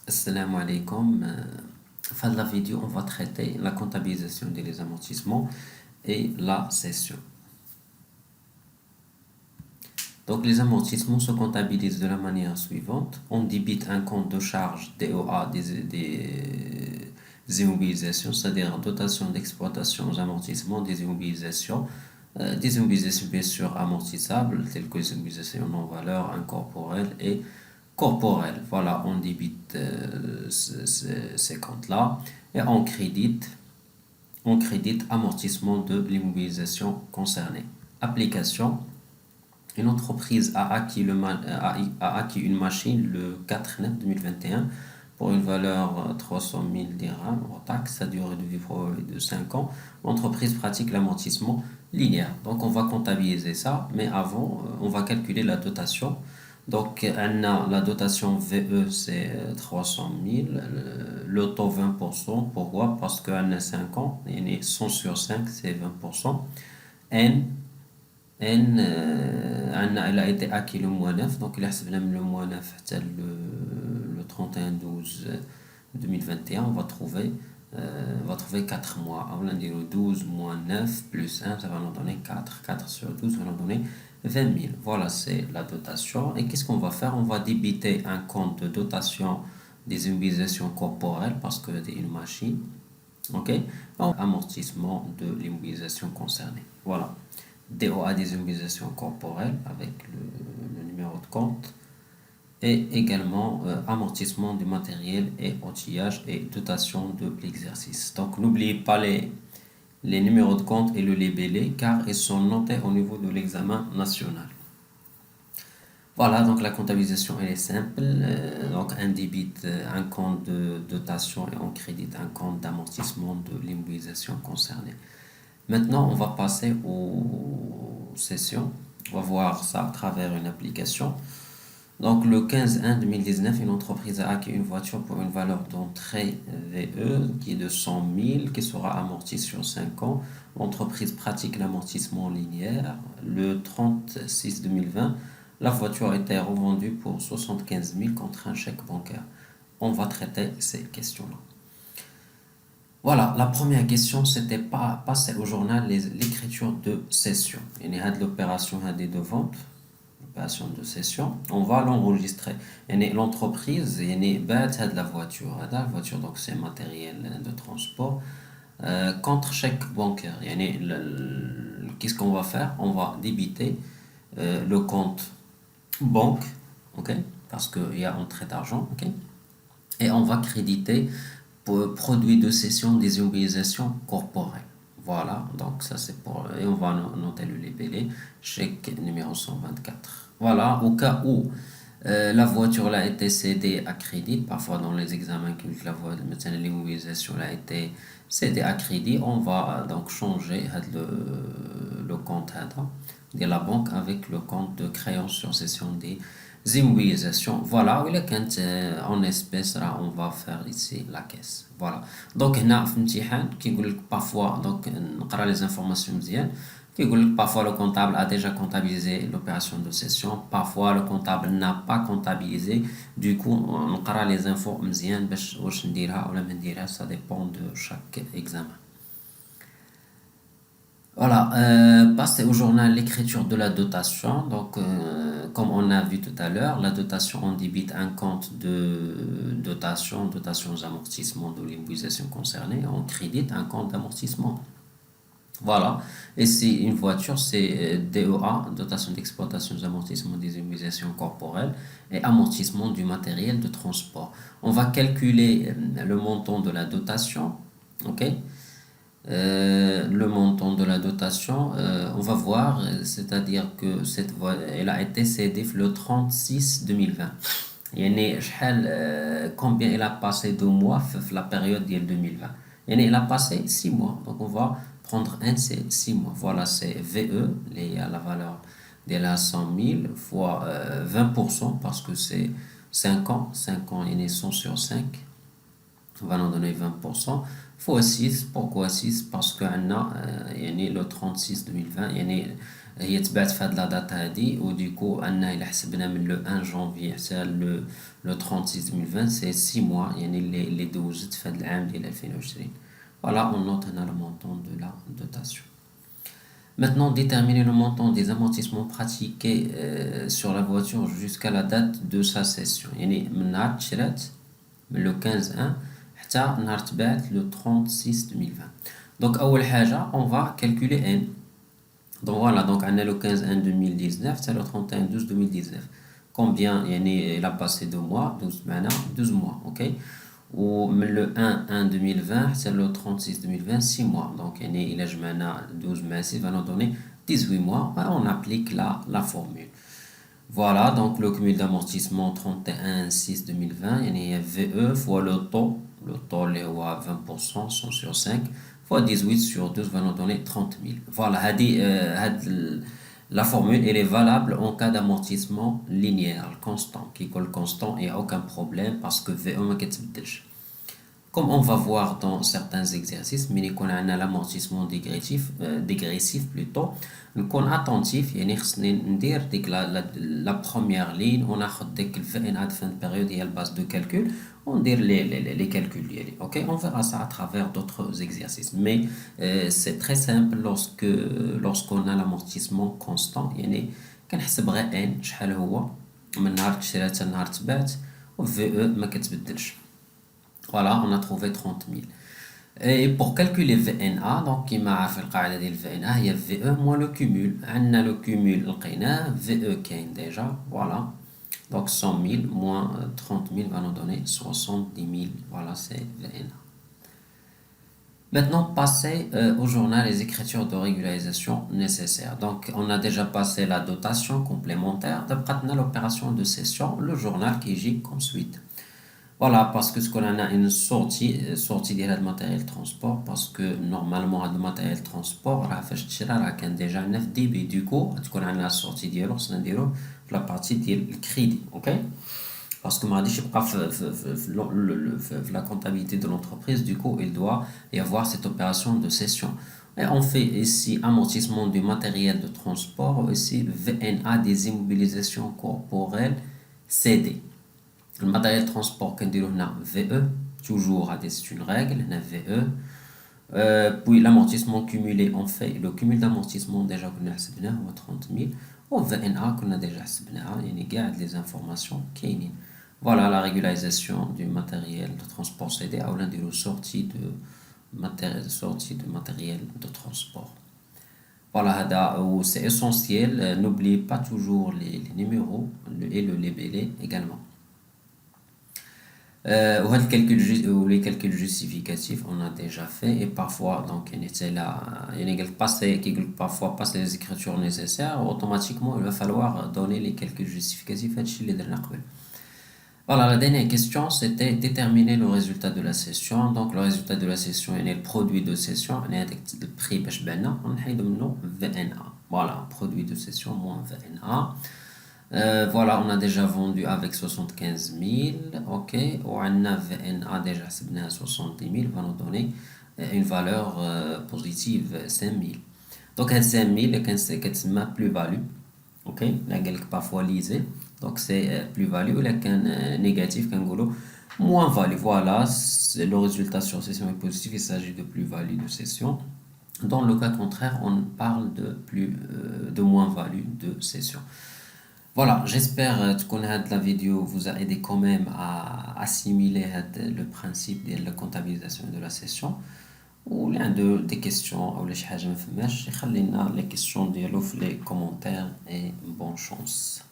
Assalamu alaikum. Fin de la vidéo, on va traiter la comptabilisation des amortissements et la cession. Donc, les amortissements se comptabilisent de la manière suivante. On débite un compte de charge DOA des immobilisations, c'est-à-dire dotation d'exploitation aux amortissements des immobilisations bien sûr amortissables, telles que les immobilisations non valeur, incorporelles et corporelles. Voilà, on débite ces comptes-là et on crédite amortissement de l'immobilisation concernée. Application. Une entreprise a acquis une machine le 4 mai 2021 pour une valeur 300 000 dirhams hors taxe. Sa durée de vie probable est de 5 ans. L'entreprise pratique l'amortissement linéaire. Donc, on va comptabiliser ça, mais avant, on va calculer la dotation. Donc, on a la dotation VE, c'est 300 000. Le taux 20%. Pourquoi? Parce qu'on a 5 ans. Et 100 sur 5, c'est 20%. N, elle a été acquis le mois 9, donc il a le mois 9, le 31/12 2021, on va trouver 4 mois. On va dire 12 moins 9 plus 1, ça va nous donner 4. 4 sur 12 va nous donner 20 000. Voilà, c'est la dotation. Et qu'est-ce qu'on va faire? On va débiter un compte de dotation des immobilisations corporelles parce que c'est une machine. OK? Donc, amortissement de l'immobilisation concernée. Voilà. DOA des immobilisations corporelles avec le numéro de compte et également amortissement du matériel et outillage et dotation de l'exercice. Donc n'oubliez pas les numéros de compte et le libellé car ils sont notés au niveau de l'examen national. Voilà, donc la comptabilisation elle est simple. Donc on débite un compte de dotation et on crédite un compte d'amortissement de l'immobilisation concernée. Maintenant, on va passer aux sessions. On va voir ça à travers une application. Donc, le 15/1/2019, une entreprise a acquis une voiture pour une valeur d'entrée VE qui est de 100 000, qui sera amortie sur 5 ans. L'entreprise pratique l'amortissement linéaire. Le 30/6/2020, la voiture a été revendue pour 75 000 contre un chèque bancaire. On va traiter ces questions-là. Voilà, la première question, c'était pas passer au journal l'écriture de cession. Il y a de l'opération de vente, l'opération de cession. On va l'enregistrer. Il y a l'entreprise, il y a de la voiture. La voiture, donc c'est matériel de transport. Contre chèque bancaire. Qu'est-ce qu'on va faire? On va débiter le compte banque, ok? Parce qu'il y a entrée d'argent, ok? Et on va créditer pour produit de cession des immobilisations corporelles. Voilà, donc ça c'est pour... Et on va noter le libellé, chèque numéro 124. Voilà, au cas où la voiture a été cédée à crédit, parfois dans les examens que la voiture, maintenant l'immobilisation a été cédée à crédit, on va donc changer le compte de la banque avec le compte de créance sur cession des immobilisations. Voilà, quand en espèces, là, on va faire ici la caisse. Voilà. Donc, هنا في الامتحان كيقول لك parfois, donc نقرا les informations مزيان. كيقول لك parfois le comptable a déjà comptabilisé l'opération de cession, parfois le comptable n'a pas comptabilisé. Du coup, نقرا les infos مزيان باش واش نديرها ولا ما نديرها, ça dépend de chaque examen. Voilà, passer au journal l'écriture de la dotation. Donc, comme on a vu tout à l'heure, la dotation, on débite un compte de dotation aux amortissements de l'immobilisation concernée, on crédite un compte d'amortissement. Voilà, et si une voiture, c'est DEA, dotation d'exploitation aux amortissements des immobilisations corporelles et amortissement du matériel de transport. On va calculer le montant de la dotation, ok? Le montant de la dotation, on va voir, c'est-à-dire que elle a été cédée le 36/2020. يعني combien elle a passé de mois la période de 2020. Elle a passé 6 mois. Donc on va prendre un, c'est 6 mois. Voilà, c'est VE, il y a la valeur de la 100 000 fois 20% parce que c'est 5 ans. 5 ans, il est 100 sur 5. On va nous donner 20%. Fois 6, pourquoi 6? Parce qu'on a le 36/2020, هي تبعت في هاد لا دات هادي وديكو أنه إلا حسبنا من لو 1 جانفي حتى لو 36 2020 سي 6 موا يعني اللي دوزت في هاد العام ديال 2020. فوالا اون نوت هنا لو مونطون دو لا دوتاسيون. Maintenant, déterminer le montant des amortissements pratiqués sur la voiture jusqu'à la date de sa cession. يعني من نهار تشرات من لو 15 1 حتى نهار تباعت لو 36 2020. Donc أول حاجة on va calculer N. Donc voilà, donc on a le 15 1 2019 c'est le 31 12 2019. Combien يعني il a passé 2 mois 12 معنا 12 mois, ok. Ou le 1 1 2020 c'est le 36 2020 6 mois. Donc il a جمعنا 12 mais 6 va nous donner 18 mois. On applique la formule. Voilà, donc le cumul d'amortissement 31 6 2020 il y a VE fois le taux est à 20% 100 sur 5 fois 18 sur 12 va nous donner 30 000. Voilà, la formule elle est valable en cas d'amortissement linéaire constant qui colle constant, il n'y a aucun problème parce que VE ما كتبدلش. Comme on va voir dans certains exercices, mais qu'on a un amortissement dégressif plutôt, نكون attentif يعني خصني ندير ديك la première ligne on اخذ ديك الفئن fin de période هي la base de calcul وندير les calculs ديالي. OK, on verra ça à travers d'autres exercices, mais c'est très simple lorsqu'on a l'amortissement constant يعني كنحسب غير n شحال هو من نهار تشري حتى نهار تباعت و VE ما كتبدلش. Voilà, on a trouvé 30 000. Et pour calculer VNA, donc qui m'a fait le cas de VNA, il y a VE moins le cumul. On a le cumul, VE qui est déjà, voilà. Donc 100 000 moins 30 000 va nous donner 70 000. Voilà, c'est VNA. Maintenant, passer au journal les écritures de régularisation nécessaires. Donc, on a déjà passé la dotation complémentaire. D'après l'opération de cession, le journal qui agit comme suite. Voilà, parce que ce qu'on a une sortie de matériel transport, parce que normalement le matériel transport a déjà 9 dB, du coup on a la sortie de la partie du crédit, ok. Parce que la comptabilité de l'entreprise, du coup il doit y avoir cette opération de cession. Et on fait ici amortissement du matériel de transport, ici VNA des immobilisations corporelles CD. Le matériel transport qu'on dit VE, toujours c'est une règle, VE. Puis l'amortissement cumulé, on fait le cumul d'amortissement déjà qu'on a حسبناه هو 30 000 au VNA qu'on a déjà حسبناها يعني garde les informations كاينين. Voilà la régularisation du matériel de transport CD ou l'un des sorties de matériel de transport. Voilà, c'est essentiel, n'oubliez pas toujours les numéros et le libellé également. Les calculs justificatifs on a déjà fait et parfois donc parfois passer les écritures nécessaires automatiquement il va falloir donner les calculs justificatifs. Voilà, la dernière question c'était déterminer le résultat de la cession. Donc le résultat de la cession est le produit de cession le prix on VNA. Voilà, produit de cession moins VNA. Voilà, on a déjà vendu avec 75 000, ok, on a VNA déjà 70 000, va nous donner une valeur positive 5 000. Donc 5 000 c'est ma plus-value, ok, la quelque parfois lisée, donc c'est plus-value, la négatif moins-value. Voilà, le résultat sur cession est positif, il s'agit de plus-value de cession. Dans le cas contraire, on parle de moins-value de cession. Voilà, j'espère que la vidéo vous a aidé quand même à assimiler le principe de la comptabilisation de la cession. Ou l'un des questions ou les choses les questions dans les commentaires et bonne chance.